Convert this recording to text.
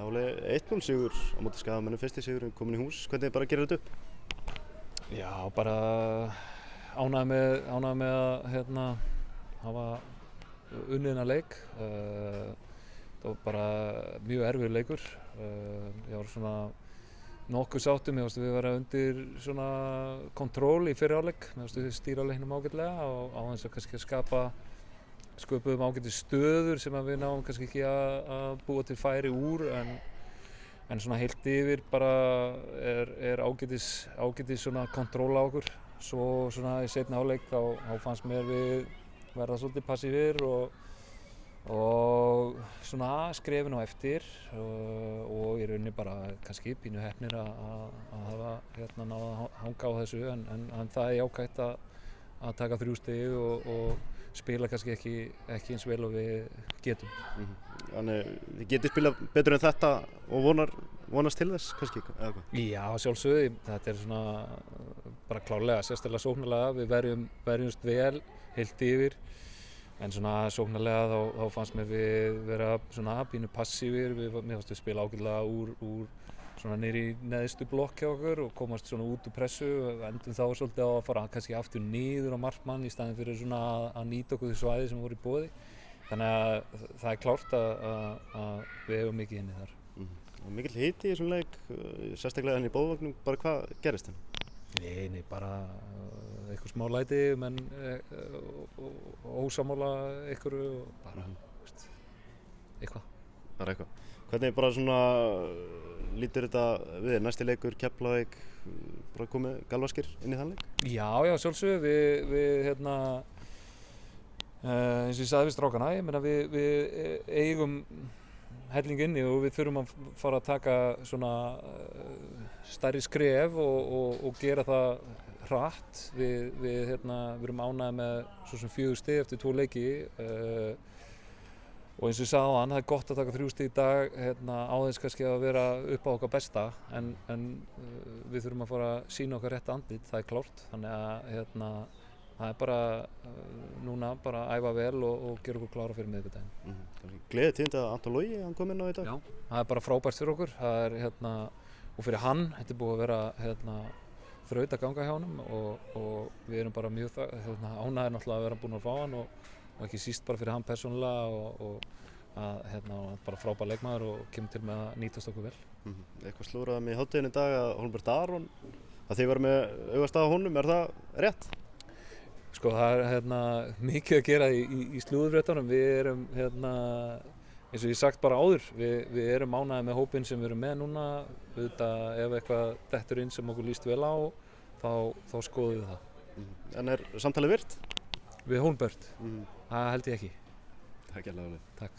Það var alveg 1-0 sigur á móti Skagamönnum, fyrsti sigurinn kominn í hús. Hvernig bara gerir þetta upp? Já, bara ánægður með að hafa unnið þennan leik. Það var bara mjög erfiður leikur. Ég var svona nokkuð sáttur, mér fannst við vera undir svona kontról í fyrri hálfleik. Mér fannst við stýra leiknum ágætlega og á þess að kannski sköpuðum ágætis stöður sem við náum kannski ekki að búa til færi úr en svona heilt yfir bara er ágætis svona kontról á okkur. Svo svona í seinni hálfleik þá fannst mér við verða svolítið passífir og svona skrefin á eftir og í rauninni bara kannski pínu heppnir að hafa náð að hanga á þessu en það er jákvætt að taka 3 stig og spila kannski ekki eins vel og við getum. Þannig þið getið spilað betur en þetta og vonast til þess kannski, eða hvað? Já, sjálfsögðu, þetta er svona bara klárlega, sérstaklega sóknarlega, við verjumst vel heilt yfir en svona sóknarlega þá fannst mér við vera svona pínu passífir, mér fannst við spila ágætlega úr svona niður í neðstu blokk hjá okkur og komast svona út úr pressu og endum þá svolítið á að fara kannski aftur niður á markmann í staðinn fyrir svona að nýta okkur því svæði sem voru í boði. Þannig að það er klárt að við hefum mikið inni þar. Og mikill hiti í þessum leik, sérstaklega enn í Bóðvagnum, bara hvað gerist þeim? Nei, bara eitthvað smá læti, menn ósammála einhverju og bara, eitthvað. Bara eitthvað. Hvernig bara svona lítur þetta við? Næsti leikur, Keflavík, bara komið galvaskir inn í þann leik? Já, sjálfsögðu, við eins og ég sagði við strákana, ég meina við eigum helling inni og við þurfum að fara að taka svona stærri skref og gera það hratt. Við erum ánægðir með svo sem 4 stig eftir 2 leiki og eins og ég sagði áðan, það er gott að taka 3 stig í dag á þess kannski að vera upp á okkar besta en við þurfum að fara að sýna okkar rétta andlit, það er klárt. Þannig að það er bara núna bara að æfa vel og gera okkur klára fyrir miðvikudaginn. Gleðið tíðindi að Anton Logi, hann kom inn á í dag? Já, það er bara frábært fyrir okkur. Það er og fyrir hann, þetta er búið að vera þraut að ganga hjá honum og við erum bara mjög ánægðir náttúrulega að vera búin að fá hann og ekki síst bara fyrir hann persónulega og að bara frábær leikmaður og kemur til með að nýtast okkur vel. Eitthvað slúraði mig í hádeginu í dag að Hólmbert Aron, að þið varu með augast á honum, er það rétt? Sko það er mikið að gera í slúðurfréttunum. Við erum eins og ég sagt bara áður, við erum ánægðir með hópinn sem við erum með núna. Auðvitað ef eitthvað dettur inn sem okkur líst vel á, þá skoðum við það. En er samtalið virt? Við Hólmbert? Það held ég ekki. Takk hérlega. Takk.